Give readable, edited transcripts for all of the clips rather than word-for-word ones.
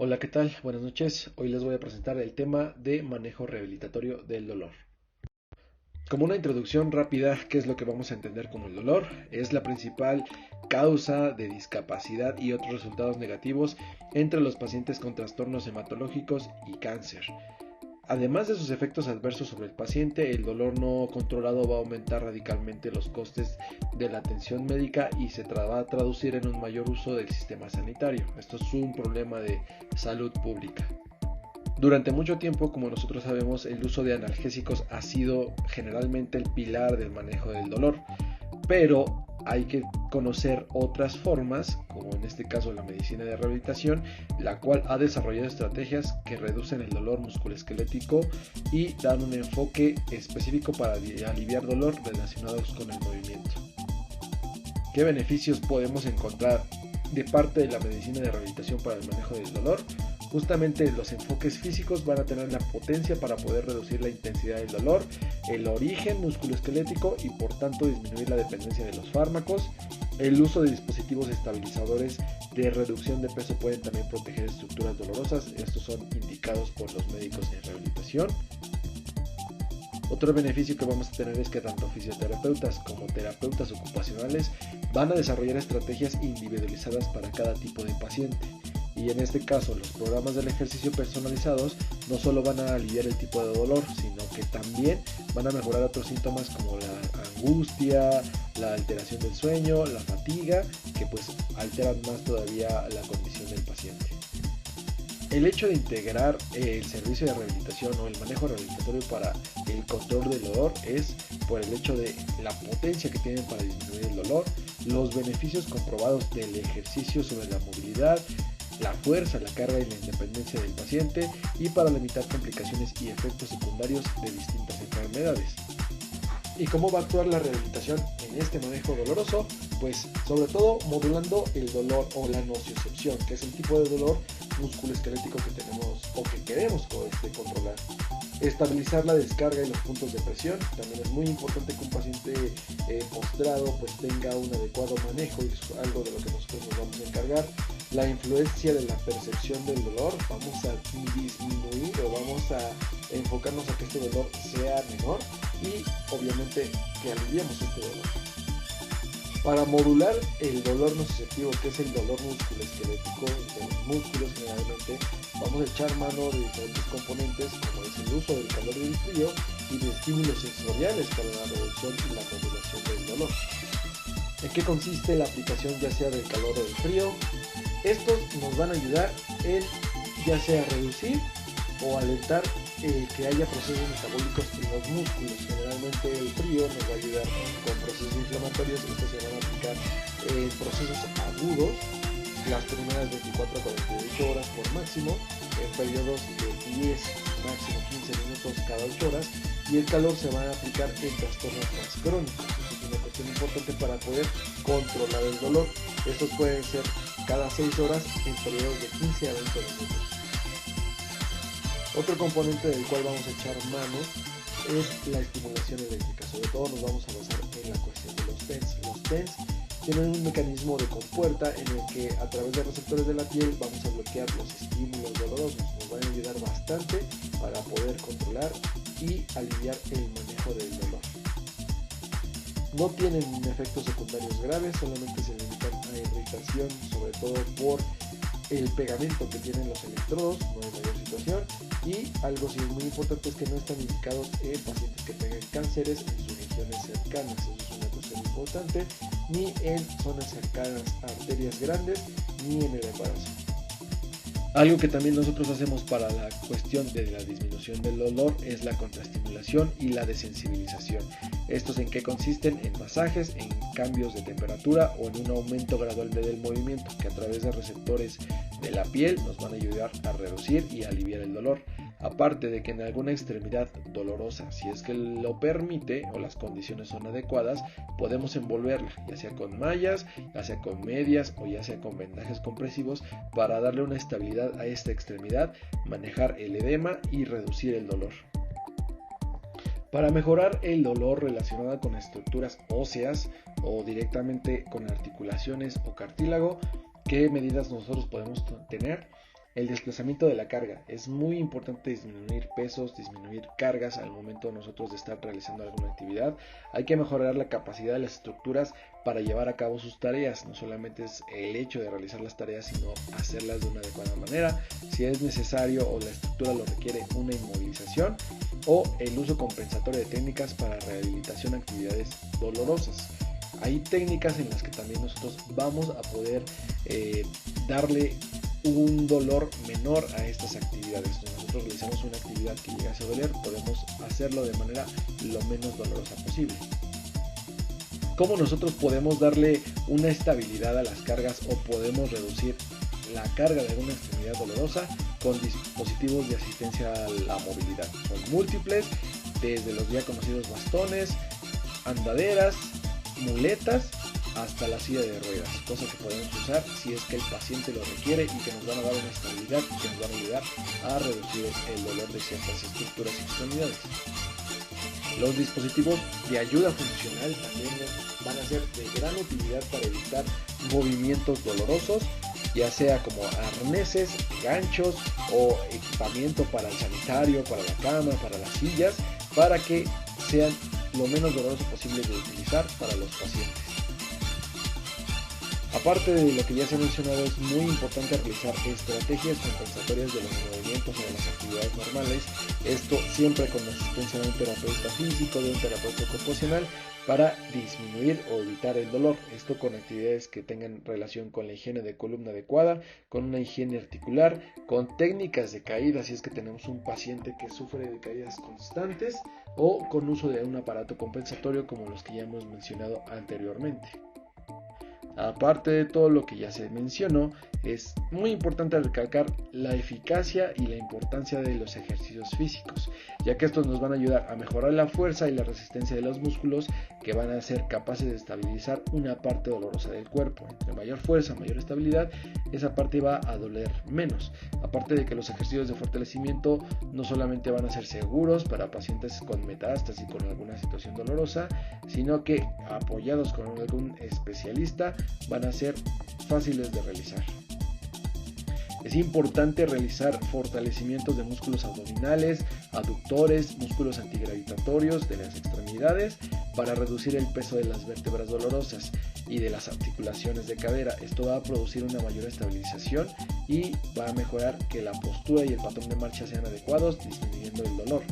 Hola, ¿qué tal? Buenas noches. Hoy les voy a presentar el tema de manejo rehabilitatorio del dolor. Como una introducción rápida, ¿qué es lo que vamos a entender como el dolor? Es la principal causa de discapacidad y otros resultados negativos entre los pacientes con trastornos hematológicos y cáncer. Además de sus efectos adversos sobre el paciente, el dolor no controlado va a aumentar radicalmente los costes de la atención médica y se va a traducir en un mayor uso del sistema sanitario. Esto es un problema de salud pública. Durante mucho tiempo, como nosotros sabemos, el uso de analgésicos ha sido generalmente el pilar del manejo del dolor, pero hay que conocer otras formas, como en este caso la medicina de rehabilitación, la cual ha desarrollado estrategias que reducen el dolor musculoesquelético y dan un enfoque específico para aliviar dolor relacionados con el movimiento. ¿Qué beneficios podemos encontrar de parte de la medicina de rehabilitación para el manejo del dolor? Justamente los enfoques físicos van a tener la potencia para poder reducir la intensidad del dolor, el origen musculoesquelético y por tanto disminuir la dependencia de los fármacos. El uso de dispositivos estabilizadores de reducción de peso pueden también proteger estructuras dolorosas. Estos son indicados por los médicos en rehabilitación. Otro beneficio que vamos a tener es que tanto fisioterapeutas como terapeutas ocupacionales van a desarrollar estrategias individualizadas para cada tipo de paciente. Y en este caso, los programas del ejercicio personalizados no solo van a aliviar el tipo de dolor, sino que también van a mejorar otros síntomas como la angustia, la alteración del sueño, la fatiga, que pues alteran más todavía la condición del paciente. El hecho de integrar el servicio de rehabilitación o el manejo rehabilitatorio para el control del dolor es por el hecho de la potencia que tienen para disminuir el dolor, los beneficios comprobados del ejercicio sobre la movilidad, la fuerza, la carga y la independencia del paciente y para limitar complicaciones y efectos secundarios de distintas enfermedades. ¿Y cómo va a actuar la rehabilitación en este manejo doloroso? Pues sobre todo modulando el dolor o la nocicepción, que es el tipo de dolor musculoesquelético que tenemos o que queremos controlar. Estabilizar la descarga y los puntos de presión. También es muy importante que un paciente postrado pues tenga un adecuado manejo, y es algo de lo que nosotros nos vamos a encargar. La influencia de la percepción del dolor, vamos a disminuir o vamos a enfocarnos a que este dolor sea menor y obviamente que aliviemos este dolor. Para modular el dolor nociceptivo, que es el dolor musculoesquelético de los músculos generalmente, vamos a echar mano de diferentes componentes como es el uso del calor y del frío y de estímulos sensoriales para la reducción y la modulación del dolor. ¿En qué consiste la aplicación ya sea del calor o del frío? Estos nos van a ayudar en ya sea reducir o alentar que haya procesos metabólicos en los músculos. Generalmente el frío nos va a ayudar con procesos inflamatorios. Estos se van a aplicar en procesos agudos las primeras 24 a 48 horas por máximo, en periodos de 10, máximo 15 minutos cada 8 horas, y el calor se va a aplicar en trastornos más crónicos. Eso es una cuestión importante para poder controlar el dolor. Estos pueden ser cada 6 horas en periodos de 15 a 20 minutos. Otro componente del cual vamos a echar mano es la estimulación eléctrica. Sobre todo nos vamos a basar en la cuestión de los TENS. Los TENS tienen un mecanismo de compuerta en el que a través de receptores de la piel vamos a bloquear los estímulos dolorosos. Nos van a ayudar bastante para poder controlar y aliviar el manejo del dolor. No tienen efectos secundarios graves, solamente se limitan a irritación, sobre todo por el pegamento que tienen los electrodos, no hay mayor situación. Y algo sí muy importante es que no están indicados en pacientes que tengan cánceres en sus regiones cercanas. Eso es una cuestión importante, ni en zonas cercanas a arterias grandes, ni en el embarazo. Algo que también nosotros hacemos para la cuestión de la disminución del dolor es la contraestimulación y la desensibilización. ¿Estos en qué consisten? En masajes, en cambios de temperatura o en un aumento gradual del movimiento que a través de receptores de la piel nos van a ayudar a reducir y aliviar el dolor. Aparte de que en alguna extremidad dolorosa, si es que lo permite o las condiciones son adecuadas, podemos envolverla, ya sea con mallas, ya sea con medias o ya sea con vendajes compresivos para darle una estabilidad a esta extremidad, manejar el edema y reducir el dolor. Para mejorar el dolor relacionado con estructuras óseas o directamente con articulaciones o cartílago, ¿qué medidas nosotros podemos tener? el desplazamiento de la carga. Es muy importante disminuir pesos, disminuir cargas al momento nosotros de estar realizando alguna actividad. Hay que mejorar la capacidad de las estructuras para llevar a cabo sus tareas. No solamente es el hecho de realizar las tareas, sino hacerlas de una adecuada manera. Si es necesario o la estructura lo requiere, una inmovilización o el uso compensatorio de técnicas para rehabilitación de actividades dolorosas. Hay técnicas en las que también nosotros vamos a poder darle un dolor menor a estas actividades. Si nosotros realizamos una actividad que llegase a doler, podemos hacerlo de manera lo menos dolorosa posible. ¿Cómo nosotros podemos darle una estabilidad a las cargas o podemos reducir la carga de alguna extremidad dolorosa? Con dispositivos de asistencia a la movilidad. Son múltiples, desde los ya conocidos bastones, andaderas, muletas, hasta la silla de ruedas, cosa que podemos usar si es que el paciente lo requiere y que nos van a dar una estabilidad y que nos van a ayudar a reducir el dolor de ciertas estructuras y extremidades. Los dispositivos de ayuda funcional también van a ser de gran utilidad para evitar movimientos dolorosos, ya sea como arneses, ganchos o equipamiento para el sanitario, para la cama, para las sillas, para que sean lo menos doloroso posible de utilizar para los pacientes. Aparte de lo que ya se ha mencionado, es muy importante realizar estrategias compensatorias de los movimientos o de las actividades normales, esto siempre con la asistencia de un terapeuta físico, de un terapeuta ocupacional, para disminuir o evitar el dolor. Esto con actividades que tengan relación con la higiene de columna adecuada, con una higiene articular, con técnicas de caída si es que tenemos un paciente que sufre de caídas constantes, o con uso de un aparato compensatorio como los que ya hemos mencionado anteriormente. Aparte de todo lo que ya se mencionó, es muy importante recalcar la eficacia y la importancia de los ejercicios físicos, ya que estos nos van a ayudar a mejorar la fuerza y la resistencia de los músculos, que van a ser capaces de estabilizar una parte dolorosa del cuerpo. Entre mayor fuerza, mayor estabilidad, esa parte va a doler menos. Aparte de que los ejercicios de fortalecimiento no solamente van a ser seguros para pacientes con metástasis y con alguna situación dolorosa, sino que apoyados con algún especialista van a ser fáciles de realizar. Es importante realizar fortalecimientos de músculos abdominales, aductores, músculos antigravitatorios de las extremidades para reducir el peso de las vértebras dolorosas y de las articulaciones de cadera. Esto va a producir una mayor estabilización y va a mejorar que la postura y el patrón de marcha sean adecuados, disminuyendo el dolor.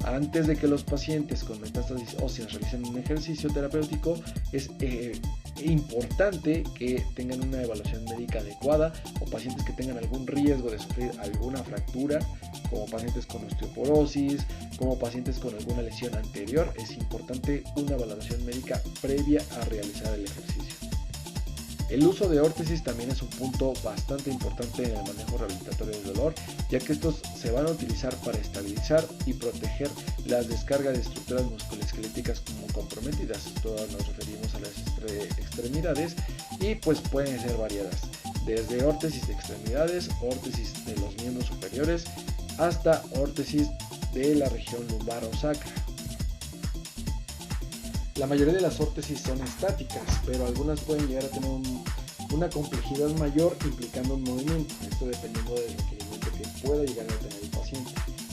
Antes de que los pacientes con metástasis óseas realicen un ejercicio terapéutico, es importante que tengan una evaluación médica adecuada, o pacientes que tengan algún riesgo de sufrir alguna fractura, como pacientes con osteoporosis, como pacientes con alguna lesión anterior. Es importante una valoración médica previa a realizar el ejercicio. El uso de órtesis también es un punto bastante importante en el manejo rehabilitatorio del dolor, ya que estos se van a utilizar para estabilizar y proteger las descargas de estructuras musculoesqueléticas como comprometidas. Todas nos referimos a las extremidades y pues pueden ser variadas, desde órtesis de extremidades, órtesis de los miembros superiores, hasta órtesis de la región lumbar o sacra. La mayoría de las órtesis son estáticas, pero algunas pueden llegar a tener una complejidad mayor implicando un movimiento, esto dependiendo del requerimiento que pueda llegar a tener el paciente.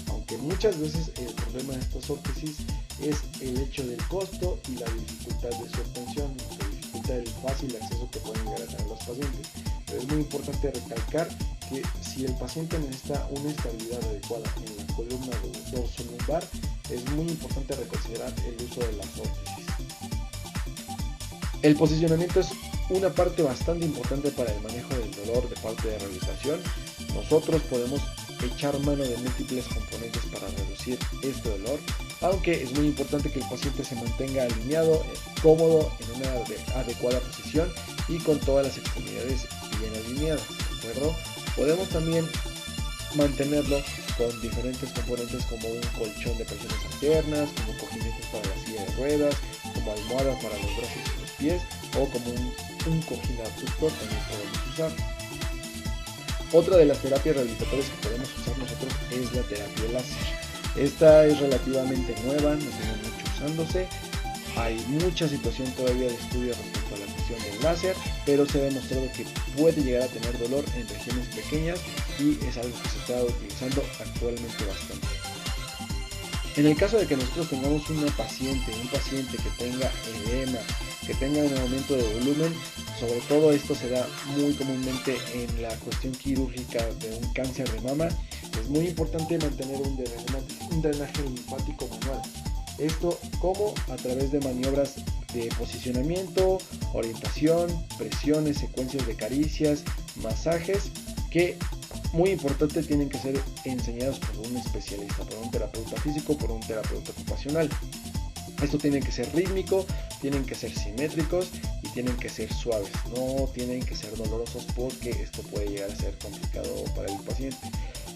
Aunque muchas veces el problema de estas órtesis es el hecho del costo y la dificultad de su obtención, que dificulta el fácil acceso que pueden llegar a tener los pacientes. Pero es muy importante recalcar que si el paciente necesita una estabilidad adecuada en la columna dorso lumbar, es muy importante reconsiderar el uso de las órtesis. El posicionamiento es una parte bastante importante para el manejo del dolor de parte de rehabilitación. Nosotros podemos echar mano de múltiples componentes para reducir este dolor, aunque es muy importante que el paciente se mantenga alineado, cómodo, en una adecuada posición y con todas las extremidades bien alineadas, ¿de acuerdo? Podemos también mantenerlo con diferentes componentes como un colchón de presiones alternas, como cojinetes para la silla de ruedas, como almohadas para los brazos y los pies, o como un cojín abductor también podemos usar. Otra de las terapias rehabilitatorias que podemos usar nosotros es la terapia láser. Esta es relativamente nueva, no tiene mucho usándose, Hay mucha situación todavía de estudio respecto a la cuestión del láser, pero se ha demostrado que puede llegar a tener dolor en regiones pequeñas y es algo que se está utilizando actualmente bastante. En el caso de que nosotros tengamos un paciente que tenga edema, que tenga un aumento de volumen, sobre todo esto se da muy comúnmente en la cuestión quirúrgica de un cáncer de mama, es muy importante mantener un drenaje linfático manual. Esto como a través de maniobras de posicionamiento, orientación, presiones, secuencias de caricias, masajes, que muy importante tienen que ser enseñados por un especialista, por un terapeuta físico, por un terapeuta ocupacional. Esto tiene que ser rítmico, tienen que ser simétricos y tienen que ser suaves, no tienen que ser dolorosos porque esto puede llegar a ser complicado para el paciente.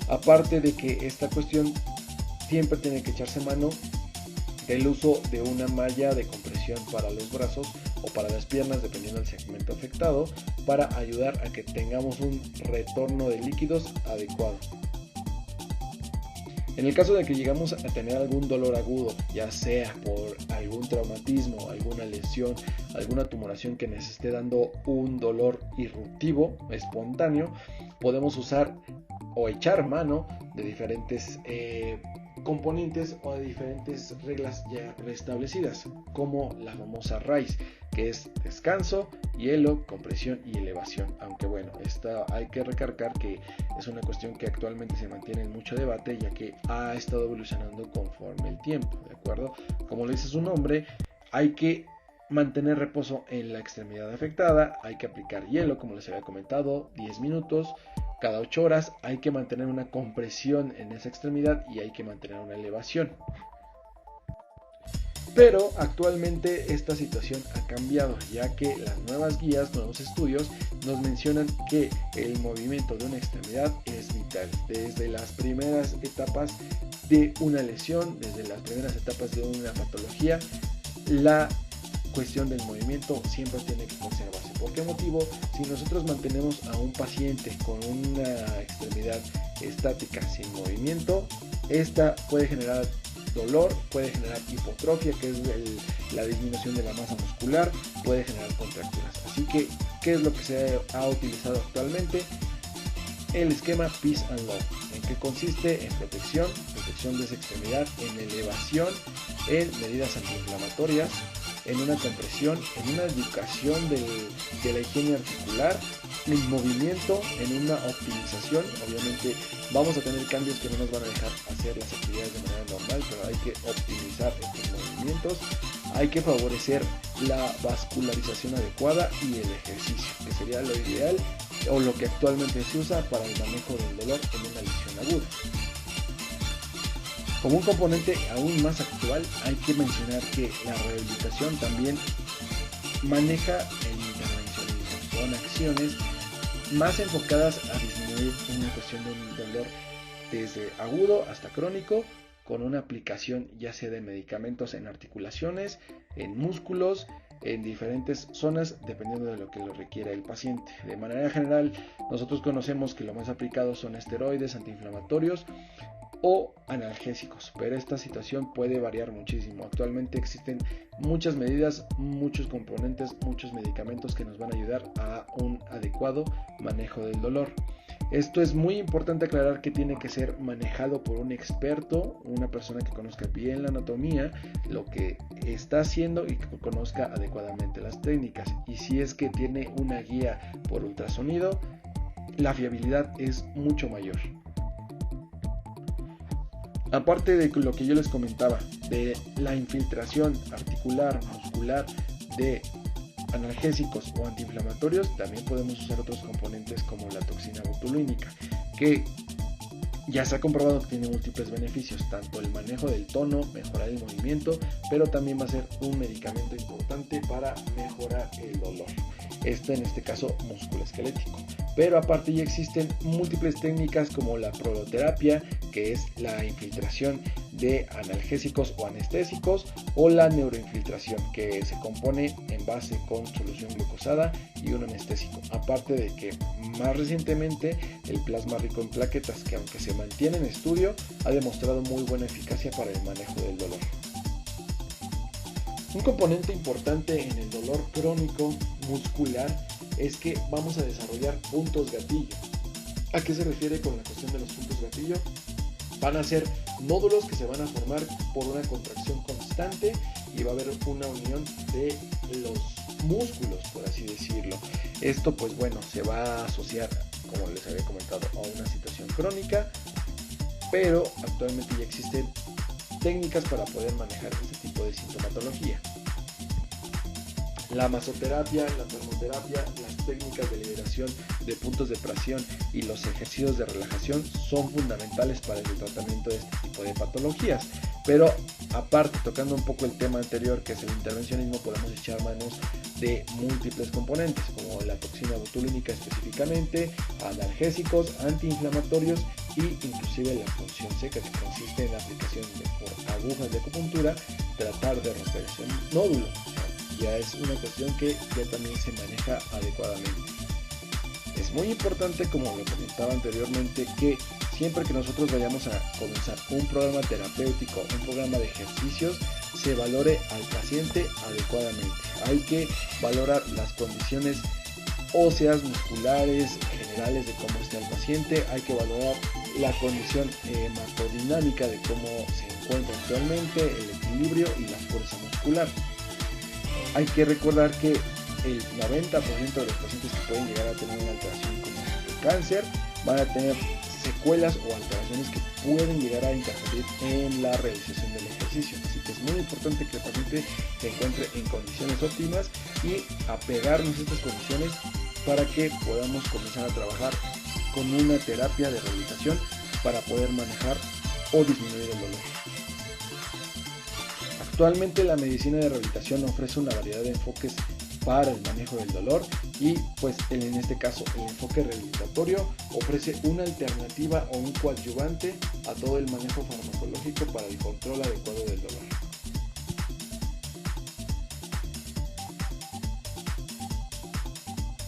Aparte de que esta cuestión siempre tiene que echarse mano del uso de una malla de compresión para los brazos o para las piernas, dependiendo del segmento afectado, para ayudar a que tengamos un retorno de líquidos adecuado. En el caso de que llegamos a tener algún dolor agudo, ya sea por algún traumatismo, alguna lesión, alguna tumoración que nos esté dando un dolor irruptivo, espontáneo, podemos usar o echar mano de diferentes componentes o de diferentes reglas ya preestablecidas, como la famosa RICE, que es descanso, hielo, compresión y elevación. Aunque bueno, esta hay que recargar que es una cuestión que actualmente se mantiene en mucho debate, ya que ha estado evolucionando conforme el tiempo, ¿de acuerdo? Como le dice su nombre, hay que mantener reposo en la extremidad afectada, hay que aplicar hielo, como les había comentado, 10 minutos. Cada 8 horas hay que mantener una compresión en esa extremidad y hay que mantener una elevación. Pero actualmente esta situación ha cambiado, ya que las nuevas guías, nuevos estudios nos mencionan que el movimiento de una extremidad es vital. Desde las primeras etapas de una lesión, desde las primeras etapas de una patología, la cuestión del movimiento siempre tiene que conservarse. ¿Por qué motivo? Si nosotros mantenemos a un paciente con una extremidad estática sin movimiento, esta puede generar dolor, puede generar hipotrofia, que es la disminución de la masa muscular, puede generar contracturas. Así que, ¿qué es lo que se ha utilizado actualmente? El esquema Peace and Love, en que consiste en protección de esa extremidad, en elevación, en medidas antiinflamatorias, en una compresión, en una educación de la higiene articular, en movimiento, en una optimización. Obviamente vamos a tener cambios que no nos van a dejar hacer las actividades de manera normal, pero hay que optimizar estos movimientos, hay que favorecer la vascularización adecuada y el ejercicio, que sería lo ideal o lo que actualmente se usa para el manejo del dolor en una lesión aguda. Como un componente aún más actual, hay que mencionar que la rehabilitación también maneja el intervencionismo. Son acciones más enfocadas a disminuir una cuestión de un dolor desde agudo hasta crónico, con una aplicación ya sea de medicamentos en articulaciones, en músculos, en diferentes zonas, dependiendo de lo que lo requiera el paciente. De manera general, nosotros conocemos que lo más aplicado son esteroides, antiinflamatorios o analgésicos, pero esta situación puede variar muchísimo. Actualmente existen muchas medidas, muchos componentes, muchos medicamentos que nos van a ayudar a un adecuado manejo del dolor. Esto es muy importante aclarar que tiene que ser manejado por un experto, una persona que conozca bien la anatomía, lo que está haciendo y que conozca adecuadamente las técnicas. Y si es que tiene una guía por ultrasonido, la fiabilidad es mucho mayor. Aparte de lo que yo les comentaba, de la infiltración articular, muscular, de analgésicos o antiinflamatorios, también podemos usar otros componentes como la toxina botulínica, que ya se ha comprobado que tiene múltiples beneficios, tanto el manejo del tono, mejorar el movimiento, pero también va a ser un medicamento importante para mejorar el dolor. En este caso musculoesquelético. Pero aparte ya existen múltiples técnicas como la proloterapia, que es la infiltración de analgésicos o anestésicos, o la neuroinfiltración, que se compone en base con solución glucosada y un anestésico. Aparte de que más recientemente el plasma rico en plaquetas, que aunque se mantiene en estudio, ha demostrado muy buena eficacia para el manejo del dolor. Un componente importante en el dolor crónico muscular es que vamos a desarrollar puntos gatillo. ¿A qué se refiere con la cuestión de los puntos gatillo? Van a ser nódulos que se van a formar por una contracción constante y va a haber una unión de los músculos, por así decirlo. Esto pues bueno, se va a asociar, como les había comentado, a una situación crónica, pero actualmente ya existen técnicas para poder manejar este tipo de sintomatología. La masoterapia, la termoterapia, las técnicas de liberación de puntos de presión y los ejercicios de relajación son fundamentales para el tratamiento de este tipo de patologías. Pero aparte, tocando un poco el tema anterior, que es el intervencionismo, podemos echar manos de múltiples componentes, como la toxina botulínica específicamente, analgésicos, antiinflamatorios y inclusive la punción seca, que consiste en la aplicación por agujas de acupuntura, tratar de romper ese nódulo. Ya es una cuestión que ya también se maneja adecuadamente. Es muy importante, como lo comentaba anteriormente, que siempre que nosotros vayamos a comenzar un programa terapéutico, un programa de ejercicios, se valore al paciente adecuadamente. Hay que valorar las condiciones óseas, musculares, generales de cómo está el paciente. Hay que valorar la condición hemodinámica de cómo se encuentra actualmente, el equilibrio y la fuerza muscular. Hay que recordar que el 90% de los pacientes que pueden llegar a tener una alteración como el cáncer van a tener secuelas o alteraciones que pueden llegar a interferir en la realización del ejercicio. Así que es muy importante que el paciente se encuentre en condiciones óptimas y apegarnos a estas condiciones para que podamos comenzar a trabajar con una terapia de rehabilitación para poder manejar o disminuir el dolor. Actualmente la medicina de rehabilitación ofrece una variedad de enfoques para el manejo del dolor y pues en este caso el enfoque rehabilitatorio ofrece una alternativa o un coadyuvante a todo el manejo farmacológico para el control adecuado del dolor.